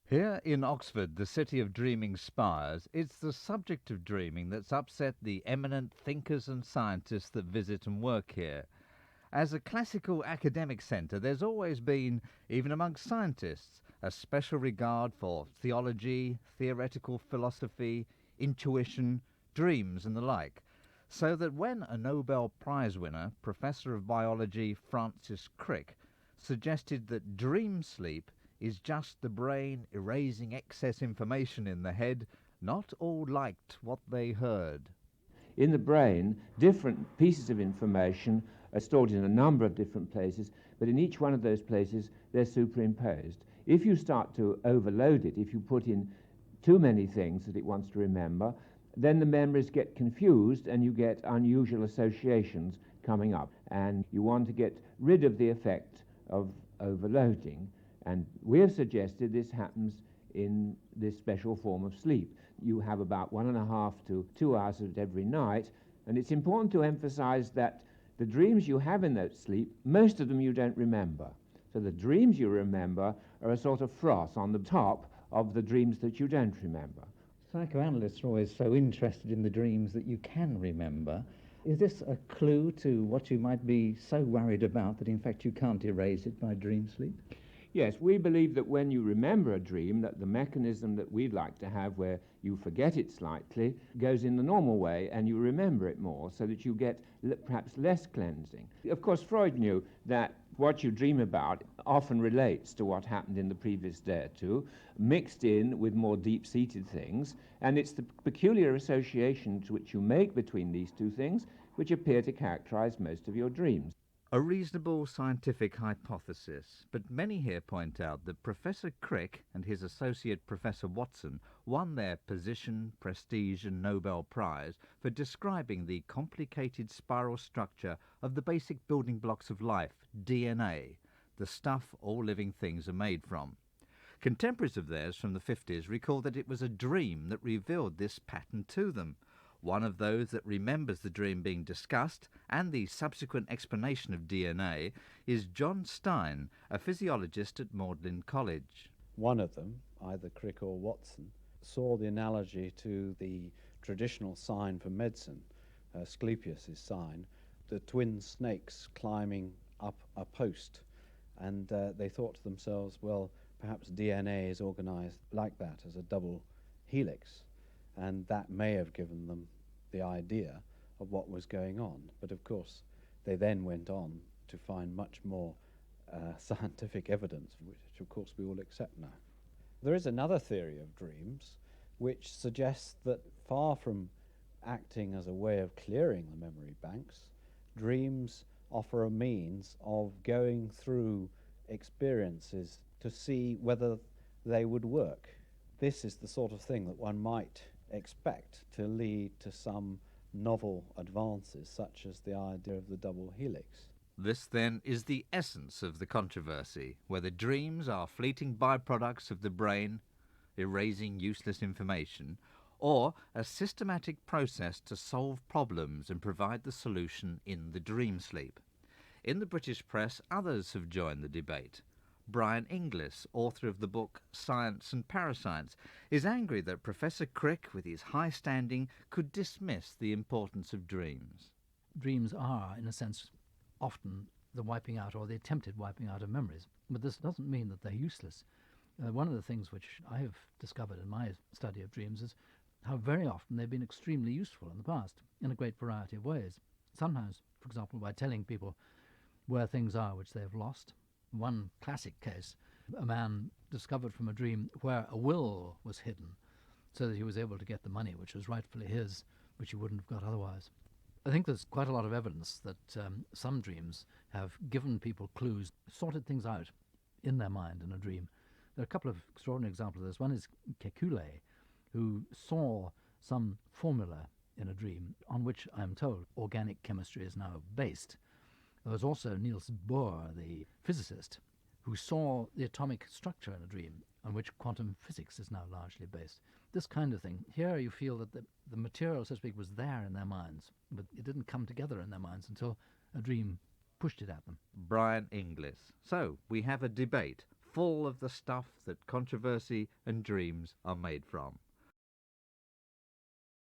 Here in Oxford, the city of dreaming spires, it's the subject of dreaming that's upset the eminent thinkers and scientists that visit and work here. As a classical academic centre, there's always been, even amongst scientists, a special regard for theology, theoretical philosophy, intuition, dreams, and the like. So that when a Nobel Prize winner, Professor of Biology Francis Crick, suggested that dream sleep is just the brain erasing excess information in the head, not all liked what they heard. In the brain, different pieces of information are stored in a number of different places, but in each one of those places they're superimposed. If you start to overload it, if you put in too many things that it wants to remember, then the memories get confused and you get unusual associations coming up. And you want to get rid of the effect of overloading. And we have suggested this happens in this special form of sleep. You have about 1.5 to 2 hours of it every night, and it's important to emphasize that the dreams you have in that sleep, most of them you don't remember. So the dreams you remember are a sort of froth on the top of the dreams that you don't remember. Psychoanalysts are always so interested in the dreams that you can remember. Is this a clue to what you might be so worried about that in fact you can't erase it by dream sleep? Yes, we believe that when you remember a dream, that the mechanism that we'd like to have where you forget it slightly goes in the normal way and you remember it more so that you get perhaps less cleansing. Of course, Freud knew that what you dream about often relates to what happened in the previous day or two, mixed in with more deep-seated things, and it's the peculiar associations which you make between these two things which appear to characterize most of your dreams. A reasonable scientific hypothesis, but many here point out that Professor Crick and his associate Professor Watson won their position, prestige and Nobel Prize for describing the complicated spiral structure of the basic building blocks of life, DNA, the stuff all living things are made from. Contemporaries of theirs from the 50s recall that it was a dream that revealed this pattern to them. One of those that remembers the dream being discussed and the subsequent explanation of DNA is John Stein, a physiologist at Magdalen College. One of them, either Crick or Watson, saw the analogy to the traditional sign for medicine, Asclepius' sign, the twin snakes climbing up a post. And they thought to themselves, well, perhaps DNA is organized like that, as a double helix. And that may have given them the idea of what was going on. But of course, they then went on to find much more scientific evidence, which of course we all accept now. There is another theory of dreams which suggests that far from acting as a way of clearing the memory banks, dreams offer a means of going through experiences to see whether they would work. This is the sort of thing that one might expect to lead to some novel advances, such as the idea of the double helix. This, then, is the essence of the controversy, whether dreams are fleeting byproducts of the brain, erasing useless information, or a systematic process to solve problems and provide the solution in the dream sleep. In the British press, others have joined the debate. Brian Inglis, author of the book Science and Parascience, is angry that Professor Crick, with his high standing, could dismiss the importance of dreams. Dreams are, in a sense, often the wiping out or the attempted wiping out of memories, but this doesn't mean that they're useless. One of the things which I have discovered in my study of dreams is how very often they've been extremely useful in the past, in a great variety of ways. Sometimes, for example, by telling people where things are which they have lost. One classic case, a man discovered from a dream where a will was hidden so that he was able to get the money which was rightfully his, which he wouldn't have got otherwise. I think there's quite a lot of evidence that some dreams have given people clues, sorted things out in their mind in a dream. There are a couple of extraordinary examples of this. One is Kekulé, who saw some formula in a dream on which, I'm told, organic chemistry is now based. There was also Niels Bohr, the physicist, who saw the atomic structure in a dream on which quantum physics is now largely based. This kind of thing. Here you feel that the material, so to speak, was there in their minds, but it didn't come together in their minds until a dream pushed it at them. Brian Inglis. So, we have a debate. full of the stuff that controversy and dreams are made from.